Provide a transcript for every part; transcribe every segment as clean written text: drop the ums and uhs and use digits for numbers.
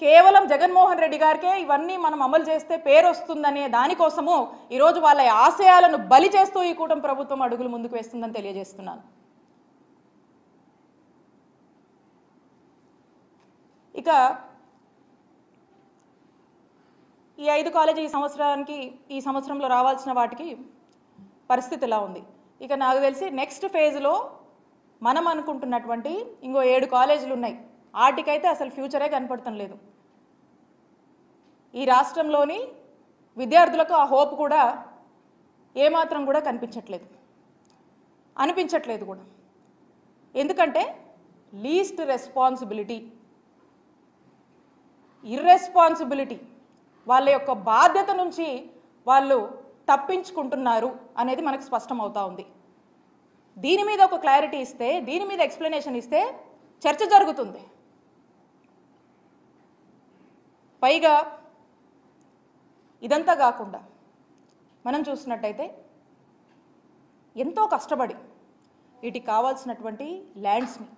కేవలం జగన్మోహన్ రెడ్డి గారికే ఇవన్నీ మనం అమలు చేస్తే పేరు వస్తుందనే దానికోసము ఈరోజు వాళ్ళ ఆశయాలను బలి చేస్తూ ఈ కూటమి ప్రభుత్వం అడుగులు ముందుకు వేస్తుందని తెలియజేస్తున్నాను. ఇక ఈ 5 కాలేజీ ఈ సంవత్సరంలో రావాల్సిన వాటికి పరిస్థితి ఇలా ఉంది. ఇక నాకు తెలిసి నెక్స్ట్ ఫేజ్లో మనం అనుకుంటున్నటువంటి ఇంకో 7 కాలేజీలు ఉన్నాయి. వాటికైతే అసలు ఫ్యూచరే కనపడటం లేదు. ఈ రాష్ట్రంలోని విద్యార్థులకు ఆ హోప్ కూడా ఏమాత్రం కూడా అనిపించట్లేదు కూడా. ఎందుకంటే లీస్ట్ రెస్పాన్సిబిలిటీ, ఇర్రెస్పాన్సిబిలిటీ, వాళ్ళ యొక్క బాధ్యత నుంచి వాళ్ళు తప్పించుకుంటున్నారు అనేది మనకు స్పష్టం అవుతా ఉంది. దీని మీద ఒక క్లారిటీ ఇస్తే, దీని మీద ఎక్స్ప్లెనేషన్ ఇస్తే చర్చ జరుగుతుంది. పైగా ఇదంతా కాకుండా మనం చూసినట్టయితే ఎంతో కష్టపడి వీటికి కావాల్సినటువంటి ల్యాండ్స్ని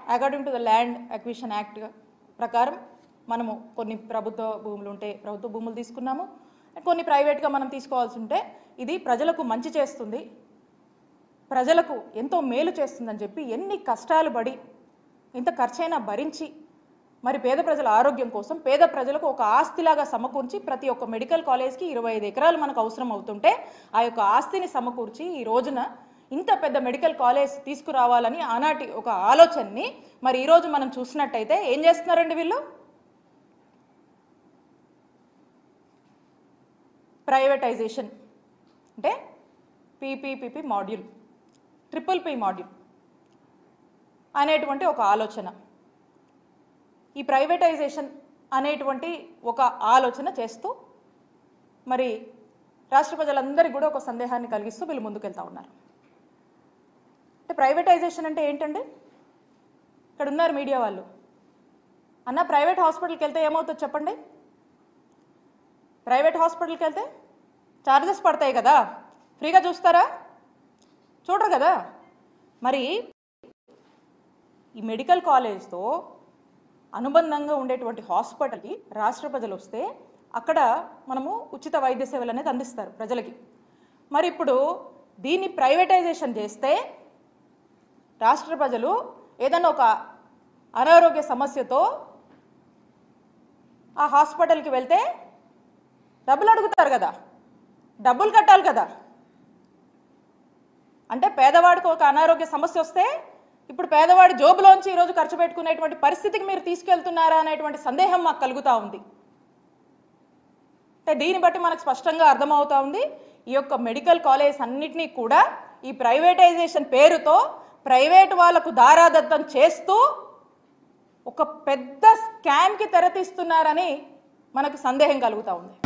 according to the land acquisition act ప్రకారం మనము కొన్ని ప్రభుత్వ భూములు ఉంటే ప్రభుత్వ భూములు తీసుకున్నాము, కొన్ని ప్రైవేట్గా మనం తీసుకోవాల్సి ఉంటే ఇది ప్రజలకు మంచి చేస్తుంది, ప్రజలకు ఎంతో మేలు చేస్తుందని చెప్పి ఎన్ని కష్టాలు పడి ఇంత ఖర్చైనా భరించి మరి పేద ప్రజల ఆరోగ్యం కోసం పేద ప్రజలకు ఒక ఆస్తిలాగా సమకూర్చి ప్రతి ఒక్క మెడికల్ కాలేజ్కి 25 ఎకరాలు మనకు అవసరం అవుతుంటే ఆ యొక్క ఆస్తిని సమకూర్చి ఈ రోజున ఇంత పెద్ద మెడికల్ కాలేజ్ తీసుకురావాలని ఆనాటి ఒక ఆలోచనని మరి ఈరోజు మనం చూసినట్టయితే ఏం చేస్తున్నారండి వీళ్ళు? ప్రైవేటైజేషన్ అంటే PPP module, triple P module అనేటువంటి ఒక ఆలోచన, ఈ ప్రైవేటైజేషన్ అనేటువంటి ఒక ఆలోచన చేస్తూ మరి రాష్ట్ర ప్రజలందరికీ కూడా ఒక సందేహాన్ని కలిగిస్తూ వీళ్ళు ముందుకెళ్తా ఉన్నారు. అంటే ప్రైవేటైజేషన్ అంటే ఏంటండి? ఇక్కడ ఉన్నారు మీడియా వాళ్ళు, అన్న ప్రైవేట్ హాస్పిటల్కి వెళ్తే ఏమవుతుంది చెప్పండి? ప్రైవేట్ హాస్పిటల్కి వెళ్తే ఛార్జెస్ పడతాయి కదా, ఫ్రీగా చూస్తారా? చూడరు కదా. మరి ఈ మెడికల్ కాలేజ్తో అనుబంధంగా ఉండేటువంటి హాస్పిటల్కి రాష్ట్ర ప్రజలు వస్తే అక్కడ మనము ఉచిత వైద్య సేవలు అనేది అందిస్తారు ప్రజలకి. మరి ఇప్పుడు దీన్ని ప్రైవేటైజేషన్ చేస్తే రాష్ట్ర ప్రజలు ఏదన్నా ఒక అనారోగ్య సమస్యతో ఆ హాస్పిటల్కి వెళ్తే డబ్బులు అడుగుతారు కదా, డబ్బులు కట్టాలి కదా. అంటే పేదవాడికి ఒక అనారోగ్య సమస్య వస్తే ఇప్పుడు పేదవాడి జోబులోంచి ఈరోజు ఖర్చు పెట్టుకునేటువంటి పరిస్థితికి మీరు తీసుకెళ్తున్నారా అనేటువంటి సందేహం మాకు కలుగుతూ ఉంది. అంటే దీన్ని బట్టి మనకు స్పష్టంగా అర్థమవుతా ఉంది ఈ యొక్క మెడికల్ కాలేజ్ అన్నిటినీ కూడా ఈ ప్రైవేటైజేషన్ పేరుతో ప్రైవేట్ వాళ్లకు దారాదత్తం చేస్తూ ఒక పెద్ద స్కామ్కి తెరతీస్తున్నారని మనకు సందేహం కలుగుతూ ఉంది.